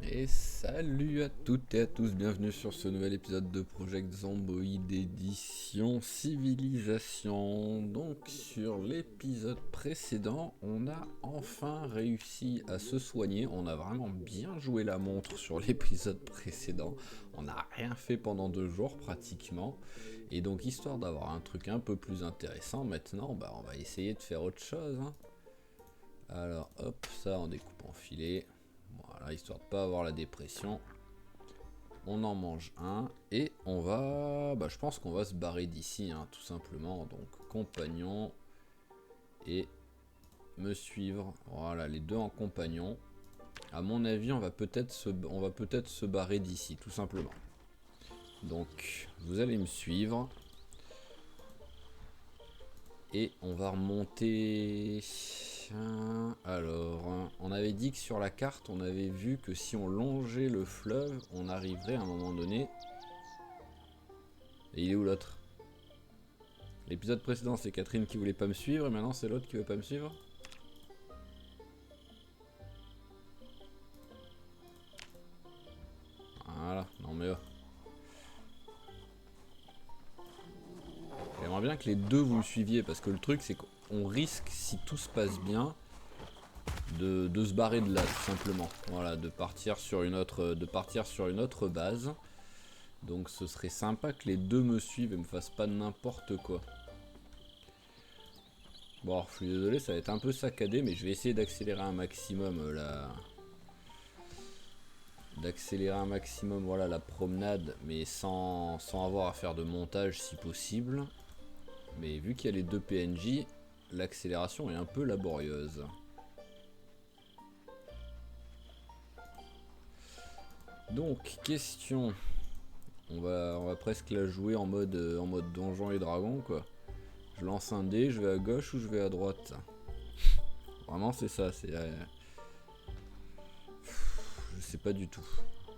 Et salut à toutes et à tous, bienvenue sur ce nouvel épisode de Project Zomboid édition Civilisation. Donc sur l'épisode précédent, on a enfin réussi à se soigner. On a vraiment bien joué la montre sur l'épisode précédent. On n'a rien fait pendant 2 jours pratiquement. Et donc histoire d'avoir un truc un peu plus intéressant maintenant, on va essayer de faire autre chose. Alors hop, ça on découpe en filets. Voilà, histoire de pas avoir la dépression. On en mange un et on va... je pense qu'on va se barrer d'ici, tout simplement. Donc compagnon et me suivre. Voilà, les deux en compagnon. À mon avis, on va peut-être se barrer d'ici, tout simplement. Donc, vous allez me suivre. Et on va remonter... Alors, on avait dit que sur la carte, on avait vu que si on longeait le fleuve, on arriverait à un moment donné. Et il est où l'autre? L'épisode précédent, c'est Catherine qui voulait pas me suivre, et maintenant c'est l'autre qui veut pas me suivre. Voilà, non mais... J'aimerais bien que les deux vous me suiviez, parce que le truc c'est qu'on risque, si tout se passe bien, de se barrer de là, tout simplement. Voilà, de partir sur une autre base. Donc ce serait sympa que les deux me suivent et me fassent pas n'importe quoi. Bon, je suis désolé, ça va être un peu saccadé, mais je vais essayer d'accélérer un maximum là. Voilà, la promenade, mais sans avoir à faire de montage si possible. Mais vu qu'il y a les deux PNJ, l'accélération est un peu laborieuse. Donc, question. On va presque la jouer en mode donjon et dragon, quoi. Je lance un dé, je vais à gauche ou je vais à droite. Vraiment, c'est ça, c'est... Je sais pas du tout.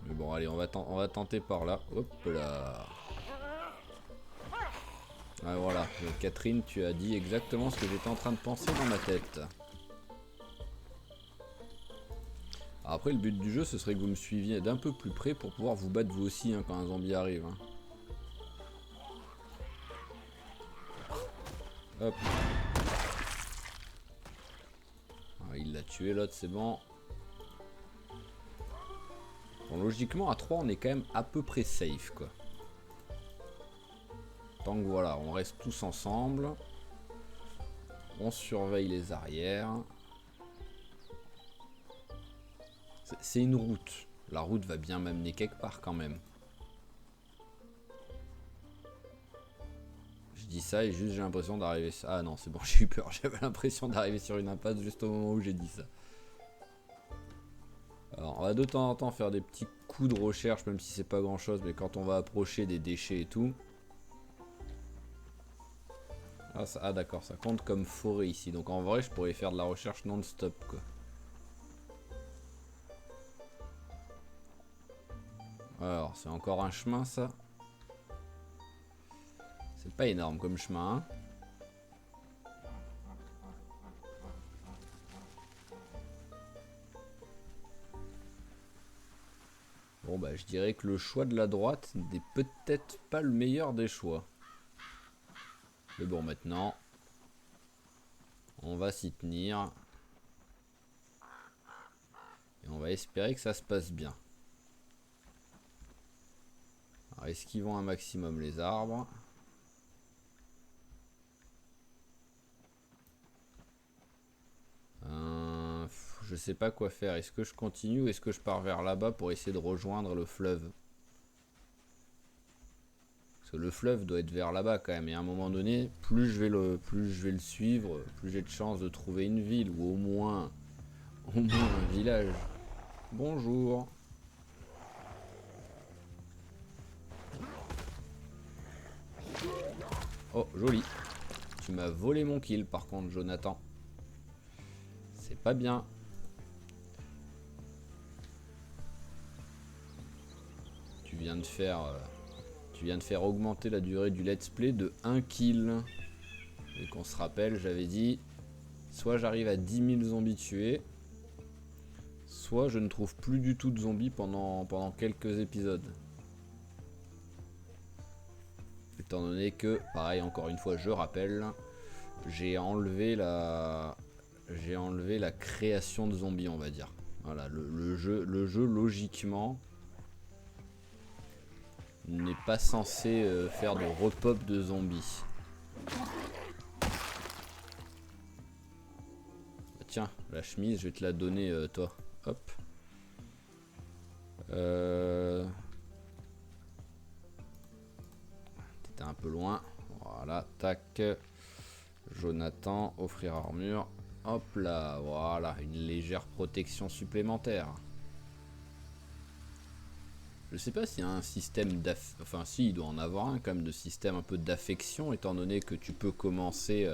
Mais bon, allez, on va tenter par là. Hop là. Ah, voilà, Catherine, tu as dit exactement ce que j'étais en train de penser dans ma tête. Alors après, le but du jeu, ce serait que vous me suiviez d'un peu plus près pour pouvoir vous battre vous aussi quand un zombie arrive. Hop. Ah, il l'a tué l'autre, c'est bon. Bon, logiquement, à 3, on est quand même à peu près safe, quoi. Tant que voilà, on reste tous ensemble. On surveille les arrières. C'est une route. La route va bien m'amener quelque part quand même. Je dis ça et juste j'ai l'impression d'arriver... Ah non, c'est bon, j'ai eu peur. J'avais l'impression d'arriver sur une impasse juste au moment où j'ai dit ça. Alors, on va de temps en temps faire des petits coups de recherche, même si c'est pas grand chose, mais quand on va approcher des déchets et tout. Ah d'accord, ça compte comme forêt ici. Donc en vrai, je pourrais faire de la recherche non-stop, quoi. Alors, c'est encore un chemin, ça. C'est pas énorme comme chemin, Bon bah je dirais que le choix de la droite n'est peut-être pas le meilleur des choix. Mais bon, maintenant, on va s'y tenir. Et on va espérer que ça se passe bien. Alors, esquivons un maximum les arbres. Je sais pas quoi faire. Est-ce que je continue ou est-ce que je pars vers là-bas pour essayer de rejoindre le fleuve? Parce que le fleuve doit être vers là-bas quand même. Et à un moment donné, plus je vais le suivre, plus j'ai de chances de trouver une ville ou au moins un village. Bonjour. Oh, joli. Tu m'as volé mon kill par contre, Jonathan. C'est pas bien. Tu viens de faire augmenter la durée du let's play de 1 kill. Et qu'on se rappelle, j'avais dit, soit j'arrive à 10 000 zombies tués, soit je ne trouve plus du tout de zombies pendant quelques épisodes. Étant donné que, pareil, encore une fois, je rappelle, j'ai enlevé la création de zombies, on va dire. Voilà, le jeu logiquement n'est pas censé faire de repop de zombies. Tiens, la chemise, je vais te la donner, toi. Hop. T'étais un peu loin. Voilà, tac. Jonathan, offrir armure. Hop là, voilà, une légère protection supplémentaire. Je sais pas s'il y a un système enfin si, il doit en avoir un quand même, de système un peu d'affection, étant donné que tu peux commencer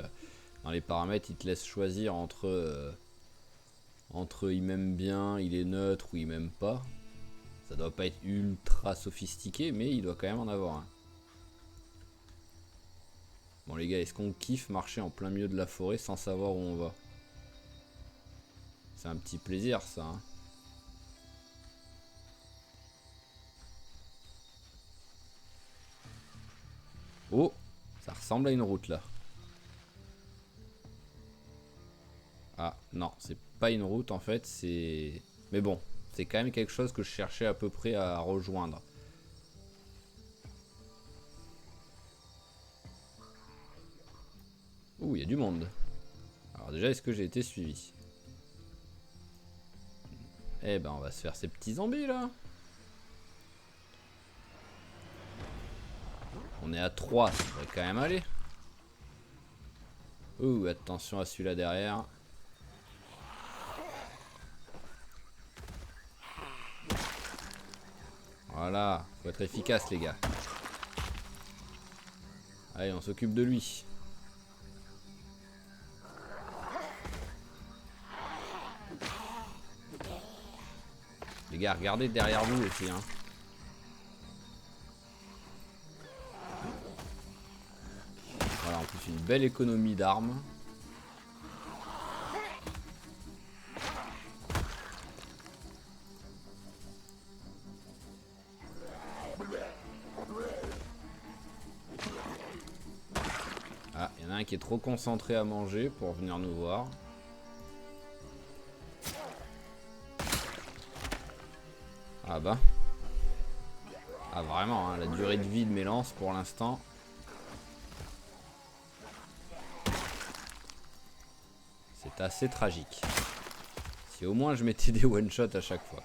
dans les paramètres, il te laisse choisir entre il m'aime bien, il est neutre ou il m'aime pas. Ça doit pas être ultra sophistiqué, mais il doit quand même en avoir un. Bon les gars, est-ce qu'on kiffe marcher en plein milieu de la forêt sans savoir où on va? C'est un petit plaisir ça, hein. Oh, ça ressemble à une route là. Ah non, c'est pas une route en fait, c'est... Mais bon, c'est quand même quelque chose que je cherchais à peu près à rejoindre. Ouh, il y a du monde. Alors déjà, est-ce que j'ai été suivi? Eh ben, on va se faire ces petits zombies là. On est à 3, ça devrait quand même aller. Ouh, attention à celui-là derrière. Voilà, faut être efficace les gars. Allez, on s'occupe de lui. Les gars, regardez derrière vous aussi, hein. Voilà, en plus une belle économie d'armes. Ah, il y en a un qui est trop concentré à manger pour venir nous voir. Ah bah. Ah vraiment, hein, la durée de vie de mes lances pour l'instant. C'est assez tragique. Si au moins je mettais des one-shots à chaque fois.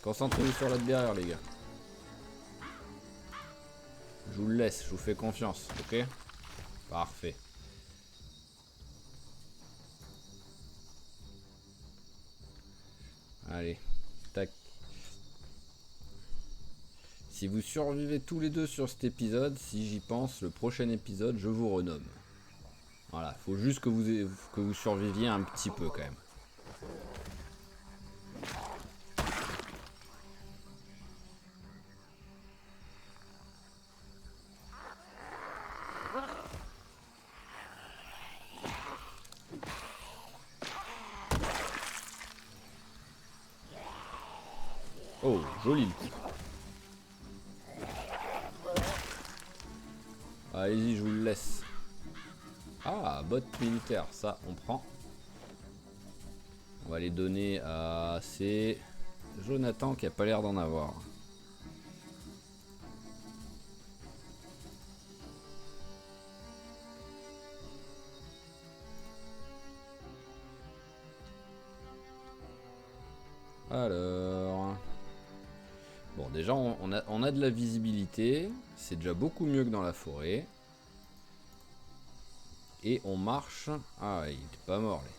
Concentrez-vous sur la derrière les gars. Je vous le laisse, je vous fais confiance, ok? Parfait. Allez, tac. Si vous survivez tous les deux sur cet épisode, si j'y pense, le prochain épisode, je vous renomme. Voilà, faut juste que vous surviviez un petit peu quand même. Oh, joli le coup. Allez-y, je vous le laisse. Ah, botte militaire, ça on prend. On va les donner à... C'est Jonathan qui a pas l'air d'en avoir. Alors... Bon, déjà on a de la visibilité. C'est déjà beaucoup mieux que dans la forêt. Et on marche... Ah, il est pas mort, lui.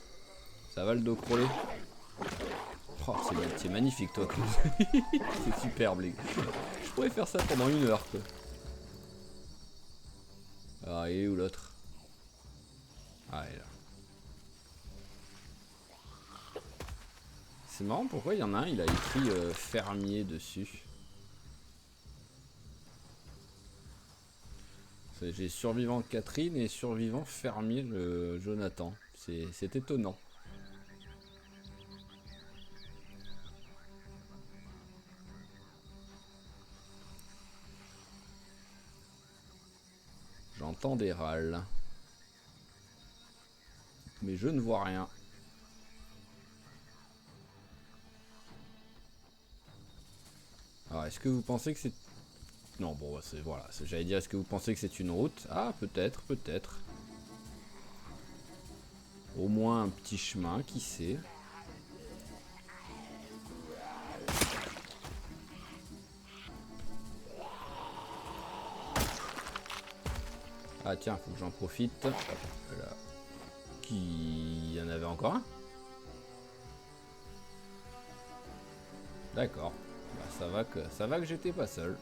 Ça va le dos crawlé? Oh, c'est magnifique, toi. C'est superbe, les gars. Je pourrais faire ça pendant 1 heure, quoi. Ah, il est où l'autre? Ah, il est là. C'est marrant, pourquoi il y en a un, il a écrit fermier dessus. J'ai survivant Catherine et survivant fermier Jonathan. C'est étonnant. J'entends des râles. Mais je ne vois rien. Alors, est-ce que vous pensez que c'est... Non, bon, c'est voilà. J'allais dire, est-ce que vous pensez que c'est une route? Ah, peut-être, peut-être. Au moins un petit chemin, qui sait. Ah tiens, faut que j'en profite. Voilà. Qui... Il y en avait encore un? D'accord. Bah, ça va que j'étais pas seul.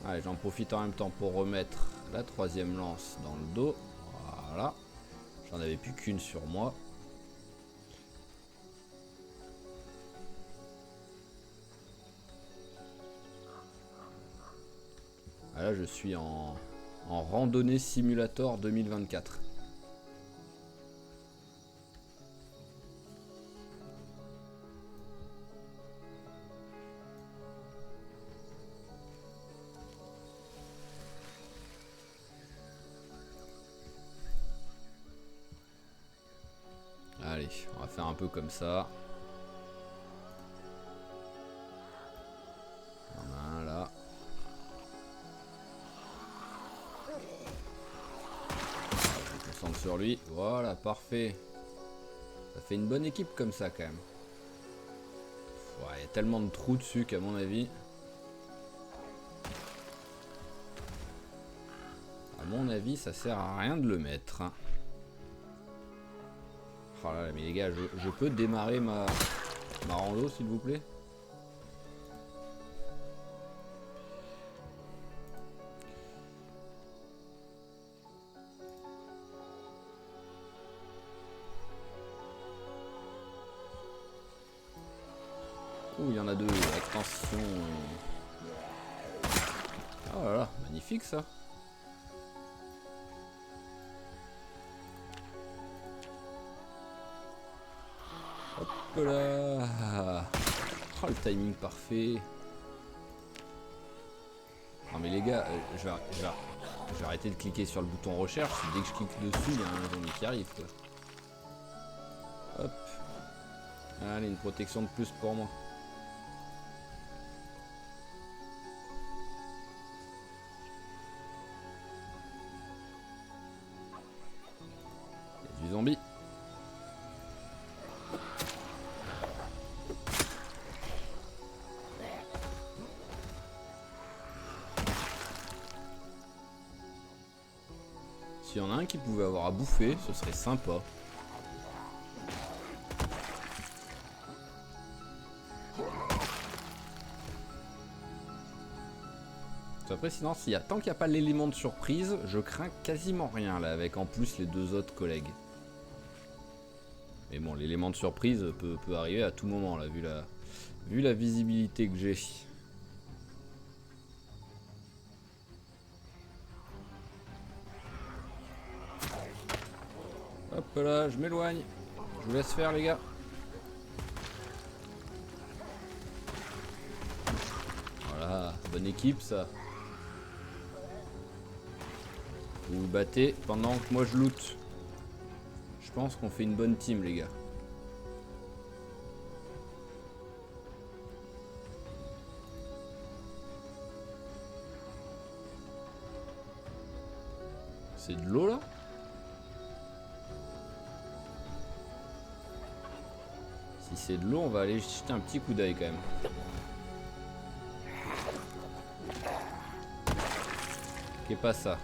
Allez, j'en profite en même temps pour remettre la troisième lance dans le dos. Voilà. J'en avais plus qu'une sur moi. Ah, là, je suis en randonnée simulator 2024. Allez, on va faire un peu comme ça. Voilà. Je me concentre sur lui. Voilà, parfait. Ça fait une bonne équipe comme ça quand même. Ouais, il y a tellement de trous dessus qu'à mon avis... À mon avis, ça sert à rien de le mettre. Oh là là, mais les gars, je peux démarrer ma rando, s'il vous plaît? Ouh, il y en a deux, attention. Oh là là, magnifique ça. Hop là. Oh, le timing parfait. Non mais les gars, je vais arrêter de cliquer sur le bouton recherche. Dès que je clique dessus, il y a un zombie qui arrive quoi. Hop. Allez, une protection de plus pour moi. Il y a du zombie. S'il y en a un qui pouvait avoir à bouffer, ce serait sympa. Après sinon, tant qu'il n'y a pas l'élément de surprise, je crains quasiment rien là, avec en plus les deux autres collègues. Mais bon, l'élément de surprise peut arriver à tout moment là, vu la visibilité que j'ai. Hop là, je m'éloigne. Je vous laisse faire les gars. Voilà, bonne équipe ça. Vous vous battez pendant que moi je loot. Je pense qu'on fait une bonne team les gars. C'est de l'eau là? Si c'est de l'eau, on va aller jeter un petit coup d'œil quand même. Qu'est pas ça?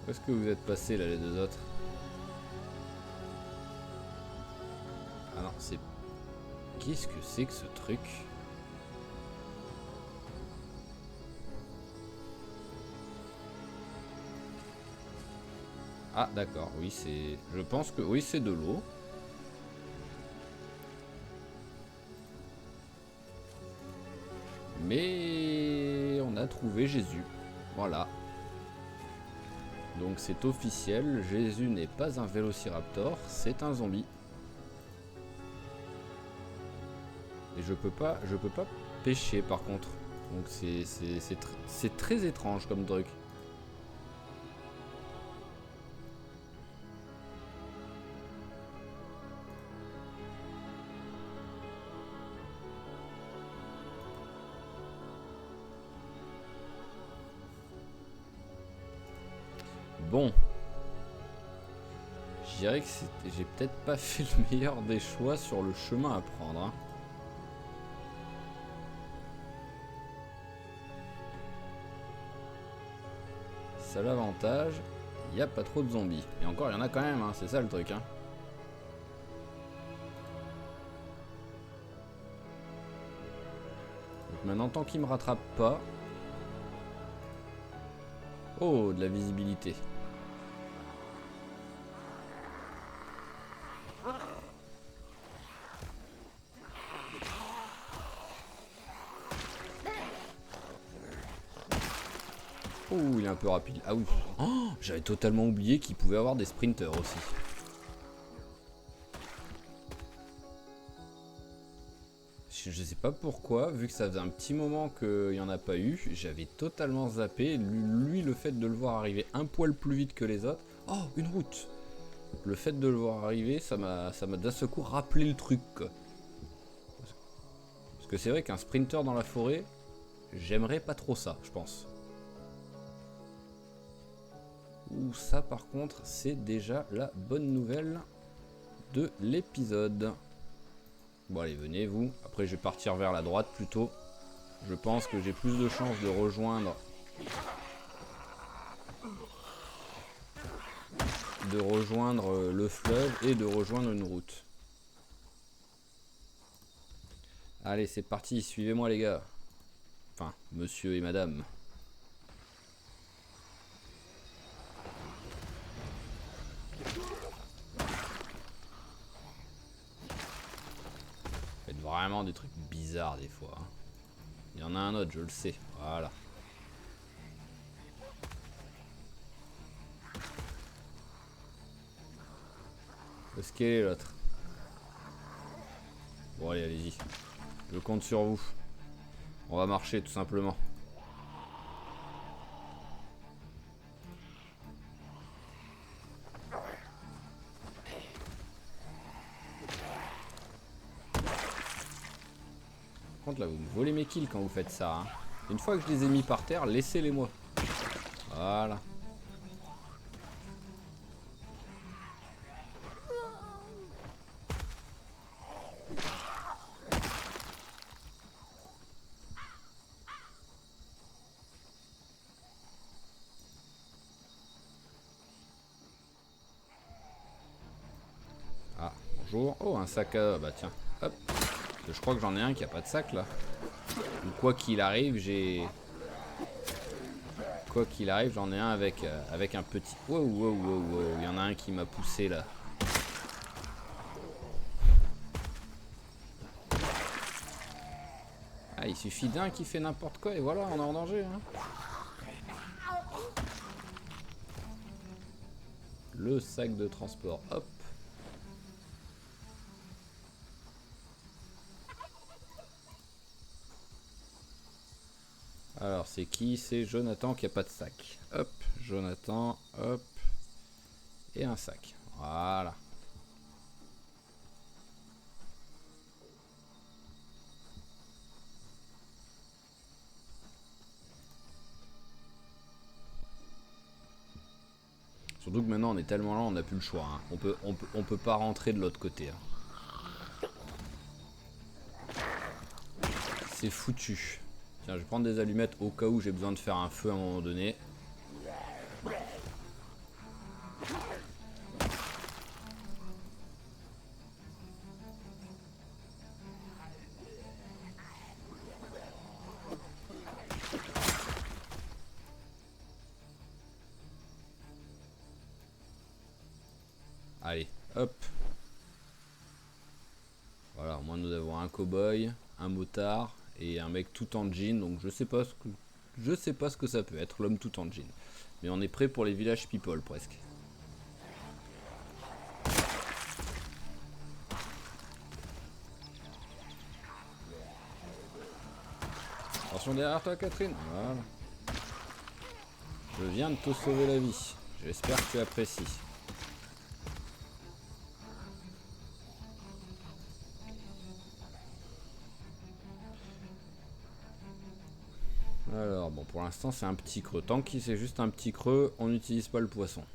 Où est-ce que vous êtes passés là les deux autres? Ah non, c'est... Qu'est-ce que c'est que ce truc? Ah d'accord, oui c'est... Je pense que oui c'est de l'eau. Mais on a trouvé Jésus. Voilà. Donc c'est officiel, Jésus n'est pas un vélociraptor, c'est un zombie. Et je peux pas pêcher par contre. Donc c'est très étrange comme truc. Bon. Je dirais que j'ai peut-être pas fait le meilleur des choix sur le chemin à prendre. Hein. Ça a l'avantage, il n'y a pas trop de zombies. Et encore, il y en a quand même, hein, c'est ça le truc. Hein. Donc maintenant, tant qu'il me rattrape pas... Oh, de la visibilité. Oh, il est un peu rapide. Ah oui. Oh, j'avais totalement oublié qu'il pouvait avoir des sprinters aussi. Je sais pas pourquoi, vu que ça faisait un petit moment qu'il n'y en a pas eu, j'avais totalement zappé. Lui, le fait de le voir arriver un poil plus vite que les autres. Oh, une route. Le fait de le voir arriver, ça m'a d'un seul coup rappelé le truc. Quoi. Parce que c'est vrai qu'un sprinter dans la forêt, j'aimerais pas trop ça, je pense. Ouh, ça par contre, c'est déjà la bonne nouvelle de l'épisode. Bon allez, venez vous. Après je vais partir vers la droite plutôt. Je pense que j'ai plus de chances de rejoindre... le fleuve et de rejoindre une route. Allez, c'est parti, suivez-moi les gars. Enfin, monsieur et madame. Faites vraiment des trucs bizarres des fois. Hein. Il y en a un autre, je le sais. Voilà. Où est-ce qu'elle est l'autre? Bon allez, allez-y. Je compte sur vous. On va marcher tout simplement. Par contre là vous me volez mes kills quand vous faites ça. Hein. Une fois que je les ai mis par terre, laissez-les moi. Voilà. Ah, bonjour. Oh, un sac à... Bah tiens, hop. Je crois que j'en ai un qui a pas de sac là. Donc, quoi qu'il arrive, Quoi qu'il arrive, j'en ai un avec un petit... Wow, wow, wow, wow. Il y en a un qui m'a poussé là. Ah, il suffit d'un qui fait n'importe quoi et voilà, on est en danger. Hein. Le sac de transport, hop. Alors, c'est qui? C'est Jonathan qui a pas de sac. Hop, Jonathan, hop. Et un sac. Voilà. Surtout que maintenant on est tellement là, on n'a plus le choix. Hein. On peut pas rentrer de l'autre côté. Hein. C'est foutu. Tiens, je vais prendre des allumettes au cas où j'ai besoin de faire un feu à un moment donné. Allez, hop. Voilà, au moins nous avons un cow-boy, un motard et un mec tout en jean. Donc je sais pas ce que ça peut être, l'homme tout en jean. Mais on est prêt pour les village people presque. Attention derrière toi, Catherine. Voilà. Je viens de te sauver la vie. J'espère que tu apprécies. Alors, bon, pour l'instant, c'est un petit creux. Tant que c'est juste un petit creux, on n'utilise pas le poisson.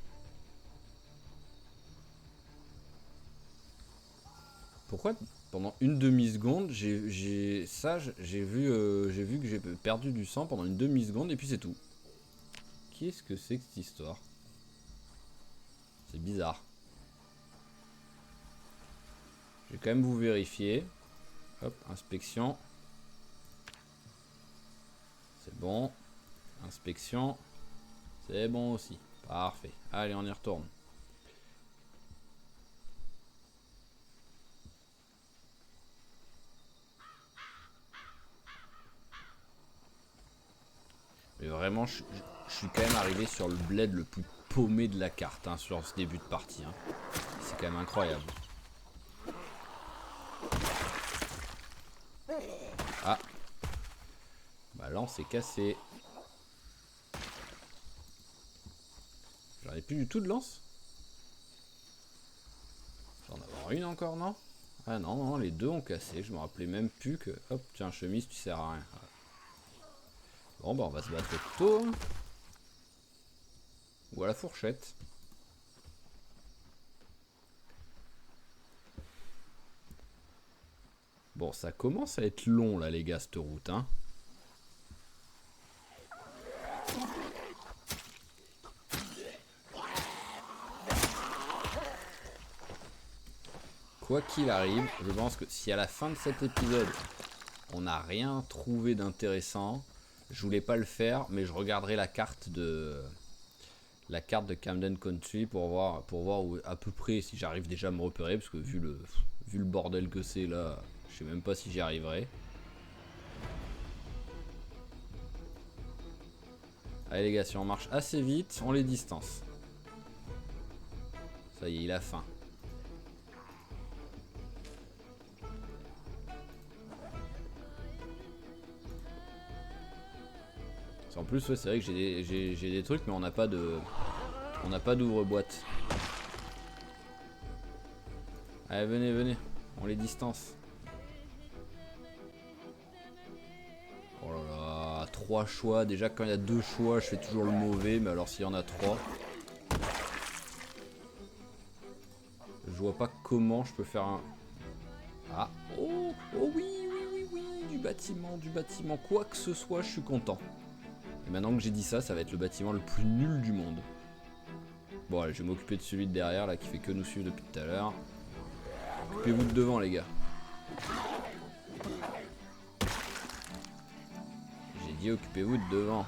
Pourquoi pendant une demi-seconde, j'ai vu que j'ai perdu du sang pendant une demi-seconde et puis c'est tout. Qu'est-ce que c'est que cette histoire? C'est bizarre. Je vais quand même vous vérifier. Hop, inspection. C'est bon. Inspection. C'est bon aussi. Parfait. Allez, on y retourne. Mais vraiment, je suis quand même arrivé sur le bled le plus paumé de la carte, hein, sur ce début de partie. Hein. C'est quand même incroyable. Ah. Bah là, on s'est cassé. J'en ai plus du tout de lance. J'en ai avoir une encore, non? Ah non, non, les deux ont cassé. Je me rappelais même plus que... Hop, tiens, chemise, tu sers à rien. Bon, bah on va se battre au couteau. Hein. Ou à la fourchette. Bon, ça commence à être long, là, les gars, cette route, hein. Quoi qu'il arrive, je pense que si à la fin de cet épisode, on n'a rien trouvé d'intéressant, je voulais pas le faire, mais je regarderai la carte de Camden Country pour voir où, à peu près si j'arrive déjà à me repérer, parce que vu le bordel que c'est là, je sais même pas si j'y arriverai. Allez les gars, si on marche assez vite, on les distance. Ça y est, il a faim. En plus, ouais, c'est vrai que j'ai des trucs, mais on n'a pas d'ouvre-boîte. Allez, venez, venez, on les distance. Oh là là, 3 choix. Déjà, quand il y a 2 choix, je fais toujours le mauvais, mais alors s'il y en a 3, je vois pas comment je peux faire un... Ah, oh, oh oui, oui, oui, oui, du bâtiment, quoi que ce soit, je suis content. Et maintenant que j'ai dit ça, ça va être le bâtiment le plus nul du monde. Bon, allez, je vais m'occuper de celui de derrière, là, qui fait que nous suivre depuis tout à l'heure. Occupez-vous de devant, les gars. J'ai dit occupez-vous de devant.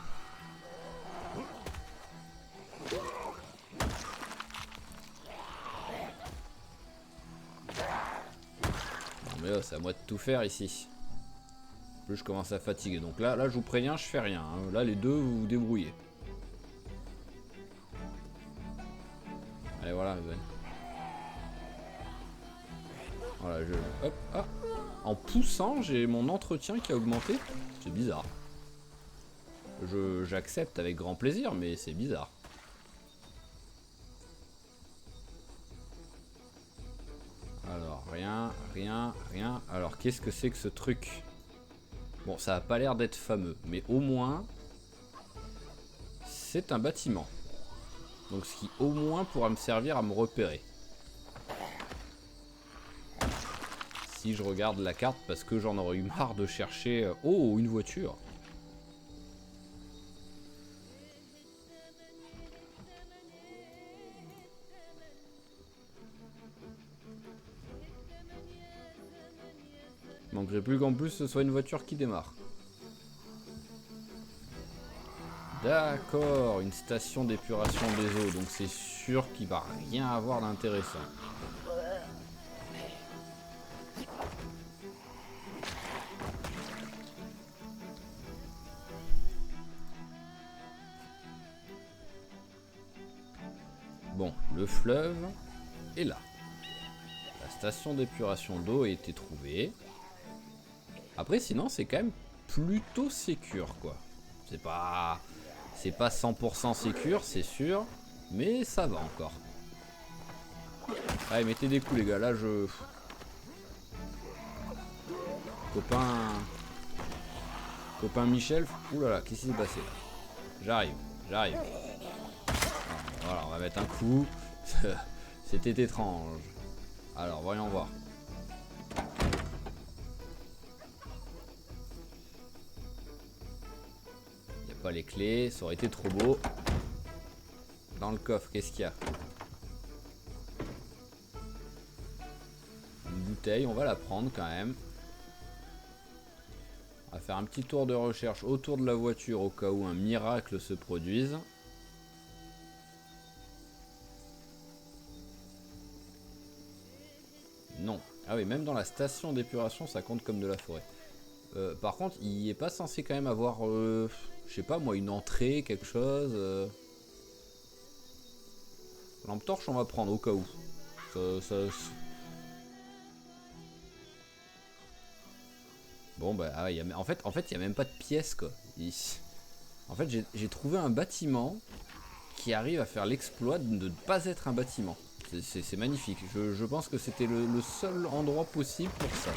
Non mais oh, c'est à moi de tout faire ici. En plus, je commence à fatiguer. Donc là, je vous préviens, je fais rien. Hein. Là, les deux, vous vous débrouillez. Allez, voilà, Ben. Voilà, hop, ah. En poussant, j'ai mon entretien qui a augmenté. C'est bizarre. J'accepte avec grand plaisir, mais c'est bizarre. Alors, rien. Alors, qu'est-ce que c'est que ce truc? Bon, ça a pas l'air d'être fameux, mais au moins, c'est un bâtiment. Donc, ce qui au moins pourra me servir à me repérer. Si je regarde la carte, parce que j'en aurais eu marre de chercher... Oh, une voiture. Il manquerait plus qu'en plus ce soit une voiture qui démarre. D'accord, une station d'épuration des eaux, donc c'est sûr qu'il va rien avoir d'intéressant. Bon, le fleuve est là. La station d'épuration d'eau a été trouvée. Après, sinon, c'est quand même plutôt sécure quoi. C'est pas 100% sécure, c'est sûr, mais ça va encore. Allez, mettez des coups les gars, là je... Copain Michel, oulala, qu'est-ce qui s'est passé là? J'arrive. Voilà, on va mettre un coup. C'était étrange. Alors, voyons voir. Il n'y a pas les clés, ça aurait été trop beau. Dans le coffre, qu'est-ce qu'il y a? Une bouteille, on va la prendre quand même. On va faire un petit tour de recherche autour de la voiture au cas où un miracle se produise. Non. Ah oui, même dans la station d'épuration, ça compte comme de la forêt. Par contre, il est pas censé quand même avoir, je sais pas moi, une entrée, quelque chose. Lampe torche, on va prendre au cas où. Bon bah, ah, en fait, il y a même pas de pièce quoi. En fait, j'ai trouvé un bâtiment qui arrive à faire l'exploit de ne pas être un bâtiment. C'est magnifique. Je pense que c'était le seul endroit possible pour ça.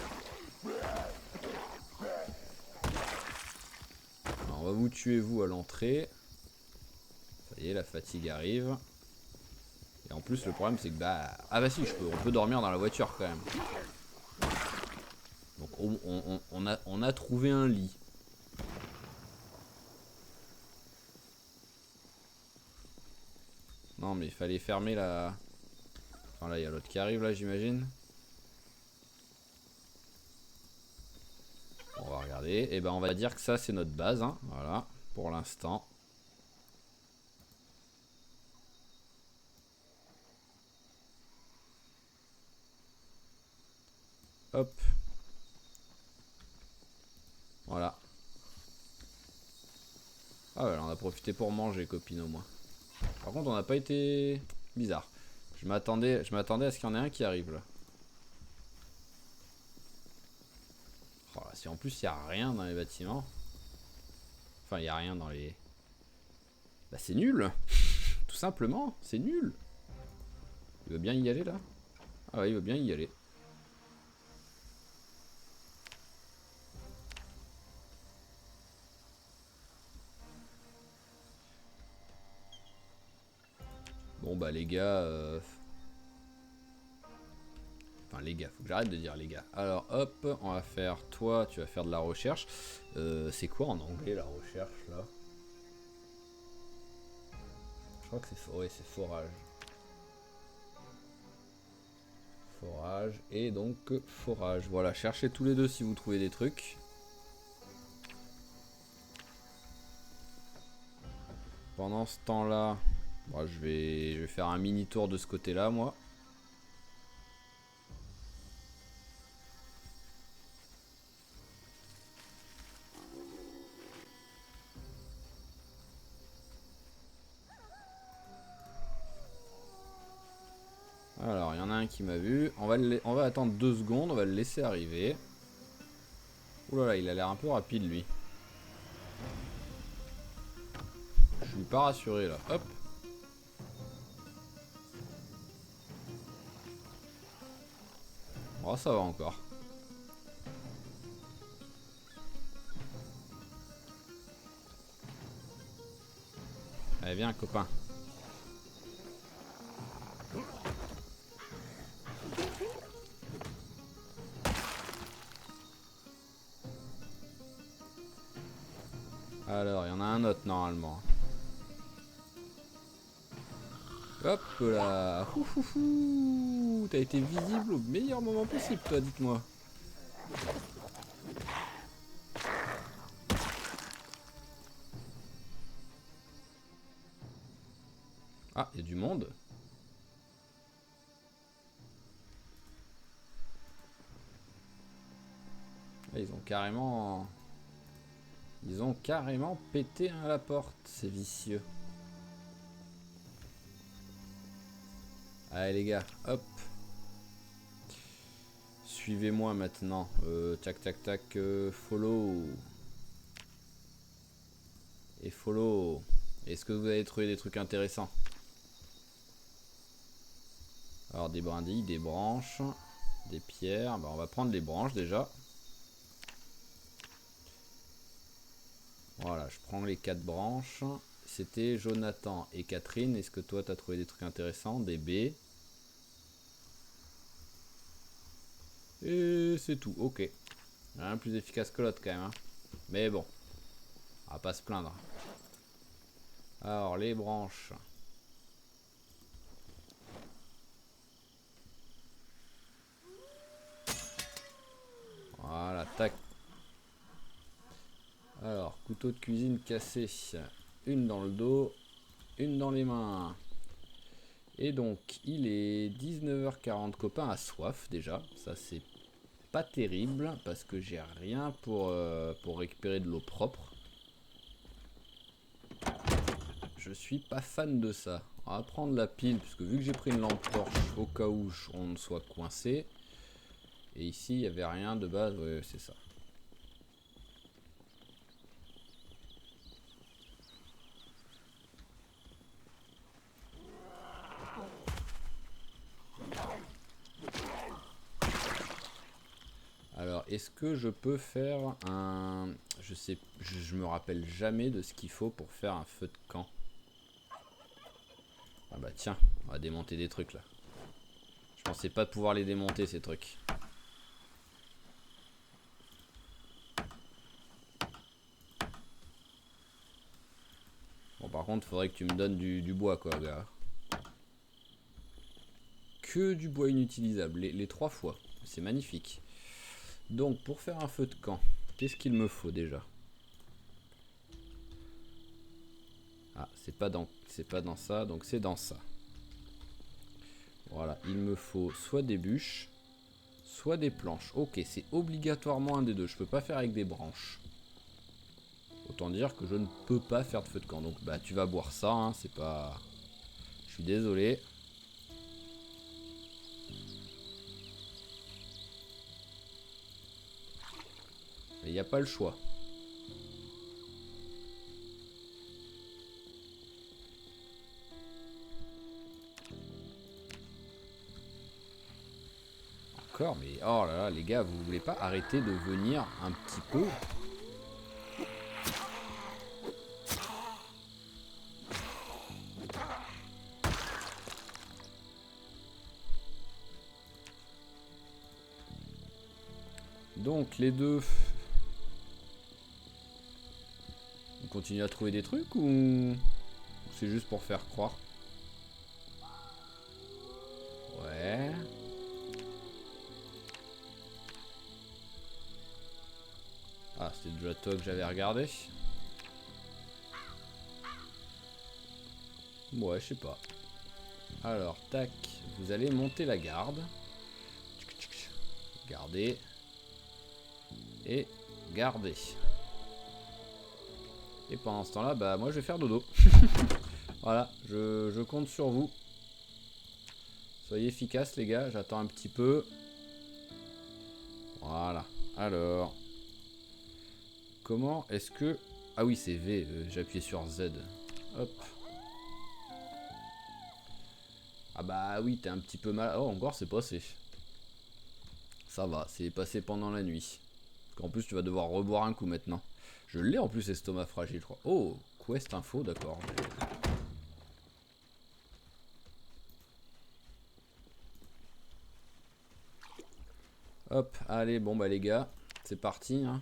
Alors, on va vous tuer vous à l'entrée. Ça y est, la fatigue arrive. Et en plus, le problème c'est que bah... Ah bah si, on peut dormir dans la voiture quand même. Donc on a trouvé un lit. Non mais il fallait fermer la... Enfin là il y a l'autre qui arrive là j'imagine. On va regarder. Et ben on va dire que ça c'est notre base. Hein. Voilà. Pour l'instant. Hop. Voilà. Ah ouais, on a profité pour manger copine au moins. Par contre on n'a pas été... Bizarre. Je m'attendais à ce qu'il y en ait un qui arrive là. Oh, là si en plus il n'y a rien dans les bâtiments. Enfin il n'y a rien dans les... Bah c'est nul. Tout simplement, c'est nul. Il veut bien y aller là? Ah ouais il veut bien y aller. Bon bah les gars... Enfin les gars, faut que j'arrête de dire les gars. Alors hop, on va faire... Toi, tu vas faire de la recherche. C'est quoi en anglais la recherche là? Je crois que c'est ouais, c'est forage. Forage et donc forage. Voilà, cherchez tous les deux si vous trouvez des trucs. Pendant ce temps-là, moi je vais faire un mini tour de ce côté-là moi. Alors, il y en a un qui m'a vu. On va attendre 2 secondes, on va le laisser arriver. Ouh là là, il a l'air un peu rapide lui. Je suis pas rassuré là. Hop. Oh, ça va encore. Allez, viens, copain. Alors, il y en a un autre normalement. Hop là. T'as été visible au meilleur moment possible, toi, dites-moi. Ah, il y a du monde. Là, ils ont carrément pété à la porte, ces vicieux. Allez les gars, hop. Suivez-moi maintenant. Tac tac tac, follow. follow. Est-ce que vous avez trouvé des trucs intéressants? Alors des brindilles, des branches, des pierres. Bah, on va prendre les branches déjà. Voilà, je prends les 4 branches. C'était Jonathan et Catherine. Est-ce que toi, tu as trouvé des trucs intéressants? Des baies. Et c'est tout, ok. Rien de plus efficace que l'autre quand même. Hein. Mais bon, on va pas se plaindre. Alors, les branches. Voilà, tac. Alors, couteau de cuisine cassé. Une dans le dos, une dans les mains. Et donc, il est 19h40. Copain a soif déjà. Ça, c'est pas terrible parce que j'ai rien pour récupérer de l'eau propre. Je suis pas fan de ça. On va prendre la pile puisque vu que j'ai pris une lampe torche au cas où on ne soit coincé. Et ici, il n'y avait rien de base. Ouais, c'est ça. Alors, est-ce que je peux faire un... Je sais, je me rappelle jamais de ce qu'il faut pour faire un feu de camp. Ah bah tiens, on va démonter des trucs là. Je pensais pas pouvoir les démonter ces trucs. Bon par contre, faudrait que tu me donnes du bois quoi, gars. Que du bois inutilisable, les 3 fois. C'est magnifique. Donc pour faire un feu de camp, qu'est-ce qu'il me faut déjà? Ah, c'est pas dans ça, donc c'est dans ça. Voilà, il me faut soit des bûches, soit des planches. Ok, c'est obligatoirement un des deux. Je peux pas faire avec des branches. Autant dire que je ne peux pas faire de feu de camp. Donc bah tu vas boire ça, hein, c'est pas... Je suis désolé. Mais il n'y a pas le choix. Encore, mais oh là là, les gars, vous voulez pas arrêter de venir un petit peu? Donc les deux... On continue à trouver des trucs ou c'est juste pour faire croire? Ouais. Ah, c'était déjà toi que j'avais regardé. Ouais, je sais pas. Alors, tac, vous allez monter la garde. Gardez. Et gardez. Et pendant ce temps-là, bah moi je vais faire dodo. Voilà, je compte sur vous. Soyez efficaces les gars, j'attends un petit peu. Voilà, alors... Comment est-ce que... Ah oui c'est V, j'ai appuyé sur Z. Hop. Ah bah oui, t'es un petit peu mal... Oh encore c'est passé. Ça va, c'est passé pendant la nuit. Parce qu'en plus tu vas devoir reboire un coup maintenant. Je l'ai en plus estomac fragile je crois. Oh, quest info, d'accord. Hop, allez, bon bah les gars, c'est parti. Hein.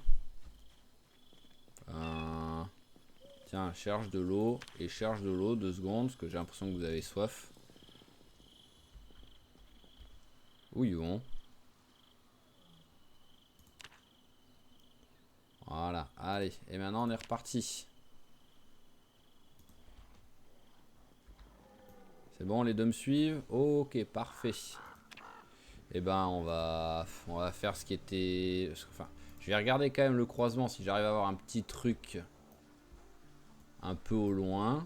Tiens, cherche de l'eau et cherche de l'eau 2 secondes parce que j'ai l'impression que vous avez soif. Où ils vont? Voilà, allez, et maintenant on est reparti. C'est bon, les deux me suivent? Ok, parfait. Et ben on va faire ce qui était... Enfin, je vais regarder quand même le croisement si j'arrive à avoir un petit truc un peu au loin.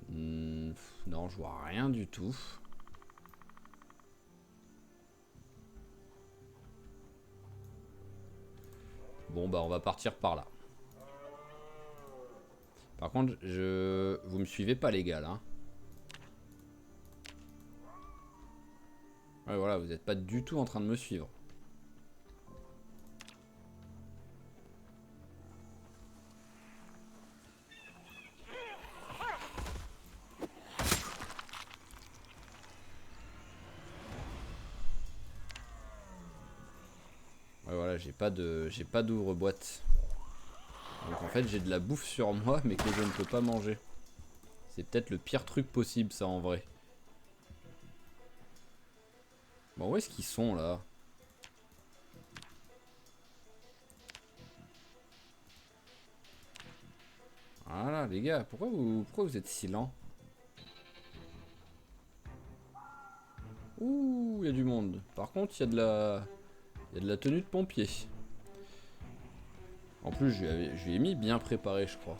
Non, je vois rien du tout. Bon bah on va partir par là. Par contre, vous me suivez pas les gars là. Hein. Ouais, voilà, vous n'êtes pas du tout en train de me suivre. Ouais, voilà, j'ai pas d'ouvre-boîte. Donc en fait, j'ai de la bouffe sur moi, mais que je ne peux pas manger. C'est peut-être le pire truc possible, ça, en vrai. Bon, où est-ce qu'ils sont, là? Voilà, les gars, pourquoi vous êtes si lents? Ouh, il y a du monde. Par contre, il y a de la tenue de pompier. En plus, je lui ai mis bien préparé, je crois.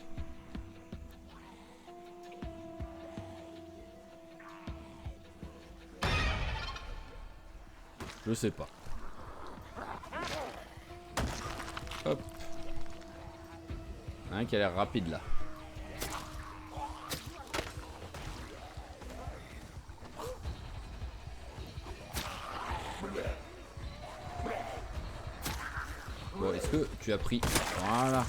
Je sais pas. Hop. Il y en a un qui a l'air rapide, là. Bon, est-ce que tu as pris... Voilà.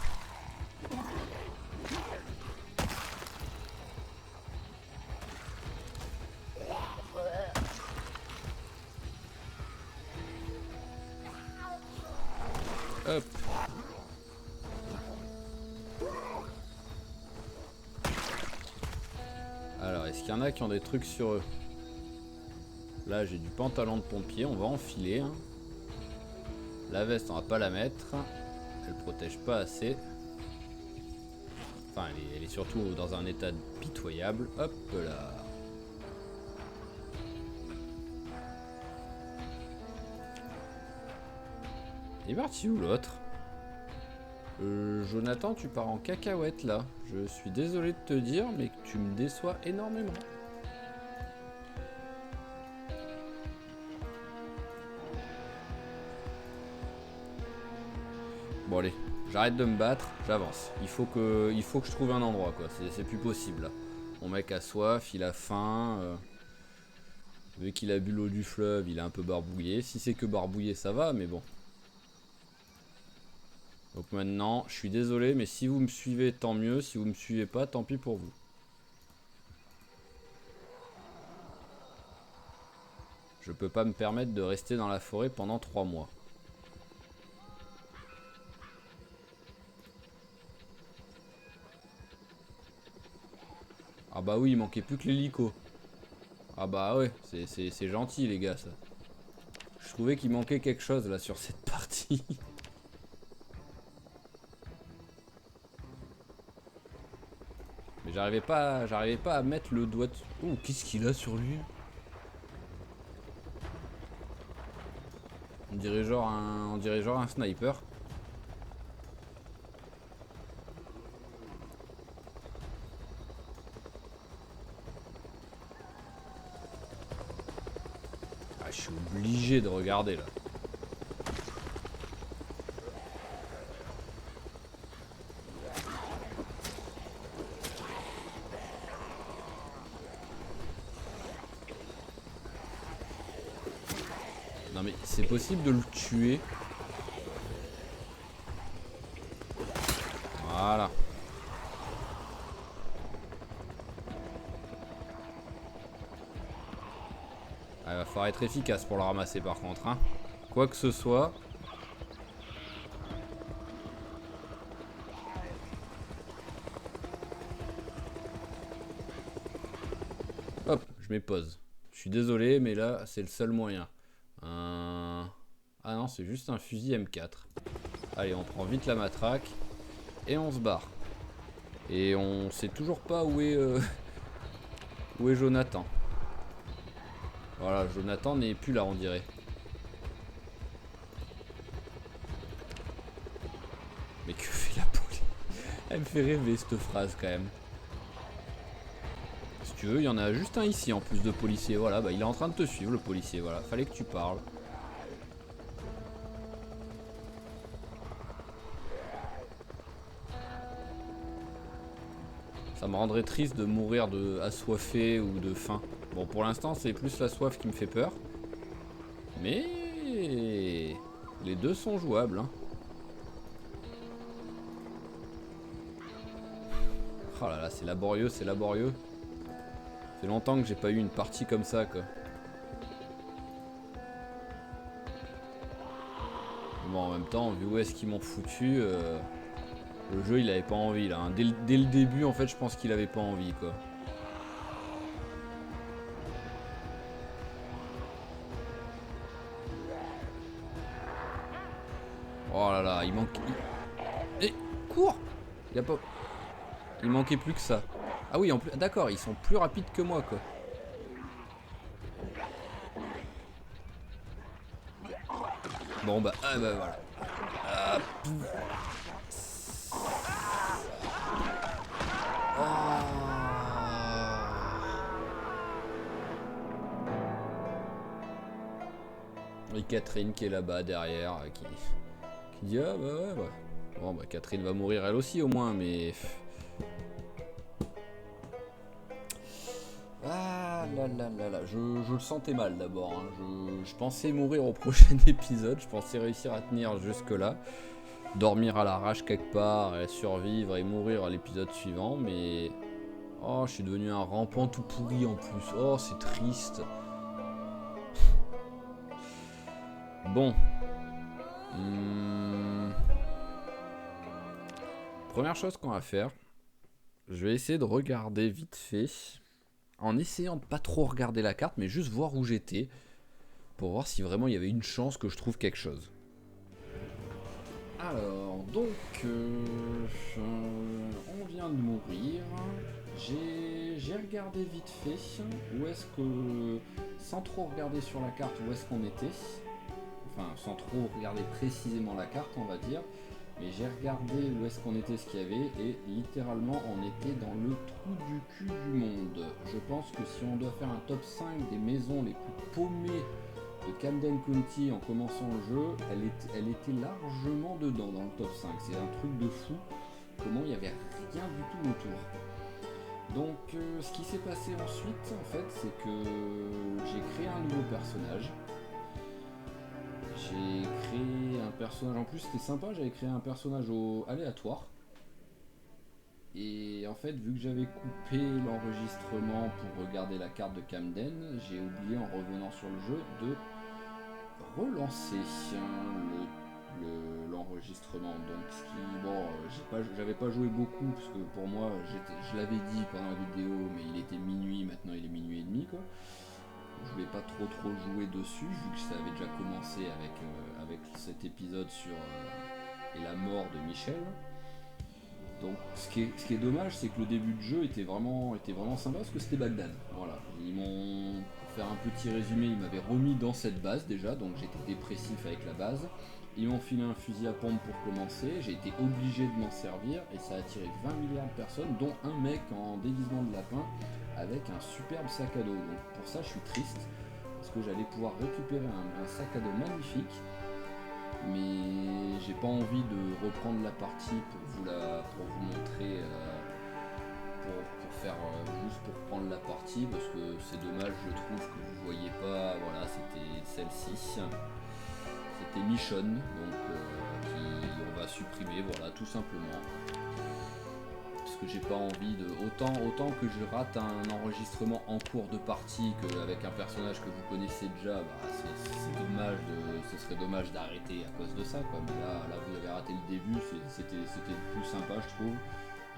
Hop. Alors, est-ce qu'il y en a qui ont des trucs sur eux? Là, j'ai du pantalon de pompier, on va enfiler. Hein. La veste, on va pas la mettre. Elle protège pas assez. Enfin, elle est surtout dans un état pitoyable. Hop là. Il est parti où l'autre? Jonathan, tu pars en cacahuète là. Je suis désolé de te dire, mais tu me déçois énormément. Bon allez, j'arrête de me battre, j'avance. Il faut que je trouve un endroit quoi, c'est plus possible là. Mon mec a soif, il a faim. Vu qu'il a bu l'eau du fleuve, il est un peu barbouillé. Si c'est que barbouillé, ça va, mais bon. Donc maintenant, je suis désolé, mais si vous me suivez, tant mieux. Si vous me suivez pas, tant pis pour vous. Je peux pas me permettre de rester dans la forêt pendant 3 mois. Ah bah oui, il manquait plus que l'hélico. Ah bah ouais, c'est gentil les gars ça. Je trouvais qu'il manquait quelque chose là sur cette partie. Mais j'arrivais pas à mettre le doigt. Oh, qu'est-ce qu'il a sur lui? On dirait genre un sniper. Ah, je suis obligé de regarder là. Non mais c'est possible de le tuer. Voilà. Ah, il va falloir être efficace pour le ramasser par contre. Hein. Quoi que ce soit. Hop, je m'épose. Je suis désolé, mais là, c'est le seul moyen. Ah non, c'est juste un fusil M4. Allez, on prend vite la matraque. Et on se barre. Et on sait toujours pas où est, où est Jonathan. Voilà, Jonathan n'est plus là, on dirait. Mais que fait la police? Elle me fait rêver cette phrase quand même. Si tu veux, il y en a juste un ici en plus de policier. Voilà, bah il est en train de te suivre le policier. Voilà, fallait que tu parles. Ça me rendrait triste de mourir de assoiffé ou de faim. Bon, pour l'instant, c'est plus la soif qui me fait peur. Mais les deux sont jouables. Hein. Oh là là, c'est laborieux, c'est laborieux. Ça fait longtemps que j'ai pas eu une partie comme ça, quoi. Bon, en même temps, vu où est-ce qu'ils m'ont foutu, le jeu il avait pas envie là. Hein. Dès le début, en fait, je pense qu'il avait pas envie, quoi. Oh là là, il manque. Eh, cours! Y a pas. Il manquait plus que ça. Ah oui, en plus. D'accord, ils sont plus rapides que moi, quoi. Bon bah, ah bah voilà. Ah, Et Catherine qui est là-bas derrière, qui dit ah bah ouais bah. Bon bah Catherine va mourir elle aussi au moins, mais. Ah là là là là, je le sentais mal d'abord. Hein. Je pensais mourir au prochain épisode, je pensais réussir à tenir jusque là. Dormir à l'arrache quelque part, et survivre et mourir à l'épisode suivant, mais. Oh, je suis devenu un rampant tout pourri en plus. Oh, c'est triste. Bon. Première chose qu'on va faire, je vais essayer de regarder vite fait, en essayant de pas trop regarder la carte, mais juste voir où j'étais, pour voir si vraiment il y avait une chance que je trouve quelque chose. Alors, donc, on vient de mourir. J'ai regardé vite fait où est-ce que, sans trop regarder sur la carte où est-ce qu'on était, enfin sans trop regarder précisément la carte on va dire, mais j'ai regardé où est-ce qu'on était, ce qu'il y avait, et littéralement on était dans le trou du cul du monde. Je pense que si on doit faire un top 5 des maisons les plus paumées de Camden County en commençant le jeu, elle était largement dedans dans le top 5. C'est un truc de fou, comment il n'y avait rien du tout autour. Donc ce qui s'est passé ensuite en fait c'est que j'ai créé un nouveau personnage. J'ai créé un personnage, en plus c'était sympa, j'avais créé un personnage aléatoire. Et en fait vu que j'avais coupé l'enregistrement pour regarder la carte de Camden, j'ai oublié en revenant sur le jeu de relancer l'enregistrement. Donc ce qui, bon, j'avais pas joué beaucoup parce que pour moi, je l'avais dit pendant la vidéo, mais il était minuit, maintenant il est minuit et demi quoi. Je voulais pas trop jouer dessus vu que ça avait déjà commencé avec cet épisode sur et la mort de Michel. Donc ce qui est dommage, c'est que le début de jeu était vraiment sympa parce que c'était Bagdad. Voilà, ils m'ont, pour faire un petit résumé, ils m'avaient remis dans cette base déjà, donc j'étais dépressif avec la base. Ils m'ont filé un fusil à pompe pour commencer, j'ai été obligé de m'en servir et ça a attiré 20 milliards de personnes, dont un mec en déguisement de lapin avec un superbe sac à dos. Donc pour ça je suis triste parce que j'allais pouvoir récupérer un sac à dos magnifique. Mais j'ai pas envie de reprendre la partie pour vous montrer, pour faire juste pour prendre la partie parce que c'est dommage, je trouve que vous voyez pas. Voilà, c'était celle-ci, c'était Michonne, donc on va supprimer, voilà, tout simplement. Parce que j'ai pas envie de. Autant que je rate un enregistrement en cours de partie qu'avec un personnage que vous connaissez déjà, bah, c'est dommage ce serait dommage d'arrêter à cause de ça quoi. Mais là vous avez raté le début, c'était plus sympa je trouve.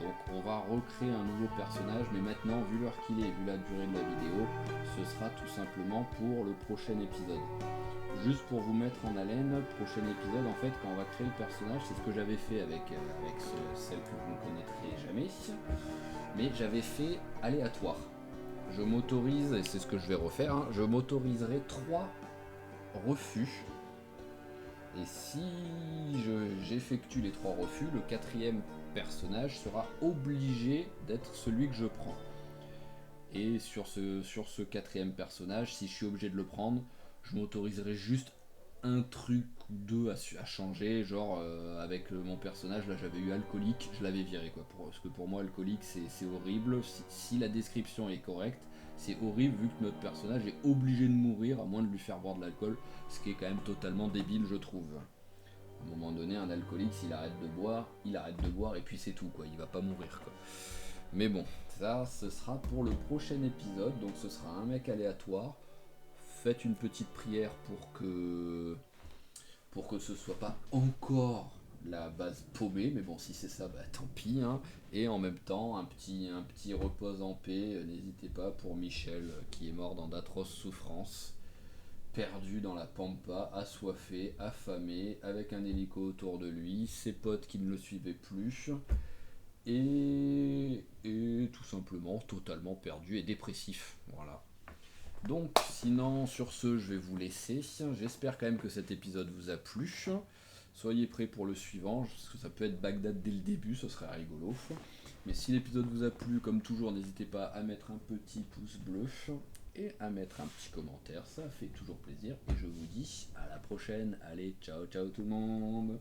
Donc on va recréer un nouveau personnage, mais maintenant vu l'heure qu'il est, vu la durée de la vidéo, ce sera tout simplement pour le prochain épisode. Juste pour vous mettre en haleine, prochain épisode en fait, quand on va créer le personnage, c'est ce que j'avais fait avec celle que vous ne connaîtrez jamais, mais j'avais fait aléatoire. Je m'autorise, et c'est ce que je vais refaire, hein, je m'autoriserai 3 refus, et si j'effectue les 3 refus, le 4e personnage sera obligé d'être celui que je prends. Et sur ce 4e personnage, si je suis obligé de le prendre, je m'autoriserai juste un truc ou deux à changer, genre avec mon personnage, là j'avais eu alcoolique, je l'avais viré quoi, parce que pour moi alcoolique c'est horrible, si la description est correcte, c'est horrible vu que notre personnage est obligé de mourir à moins de lui faire boire de l'alcool, ce qui est quand même totalement débile je trouve. À un moment donné, un alcoolique, s'il arrête de boire, il arrête de boire et puis c'est tout quoi, il va pas mourir quoi. Mais bon, ça ce sera pour le prochain épisode, donc ce sera un mec aléatoire. Faites une petite prière pour que ce soit pas encore la base paumée, mais bon, si c'est ça, bah tant pis. Hein. Et en même temps, un petit repose en paix, n'hésitez pas pour Michel qui est mort dans d'atroces souffrances, perdu dans la pampa, assoiffé, affamé, avec un hélico autour de lui, ses potes qui ne le suivaient plus, et tout simplement totalement perdu et dépressif. Voilà. Donc, sinon, sur ce, je vais vous laisser. J'espère quand même que cet épisode vous a plu. Soyez prêts pour le suivant, parce que ça peut être Bagdad dès le début, ce serait rigolo. Mais si l'épisode vous a plu, comme toujours, n'hésitez pas à mettre un petit pouce bleu et à mettre un petit commentaire, ça fait toujours plaisir. Et je vous dis à la prochaine. Allez, ciao ciao tout le monde.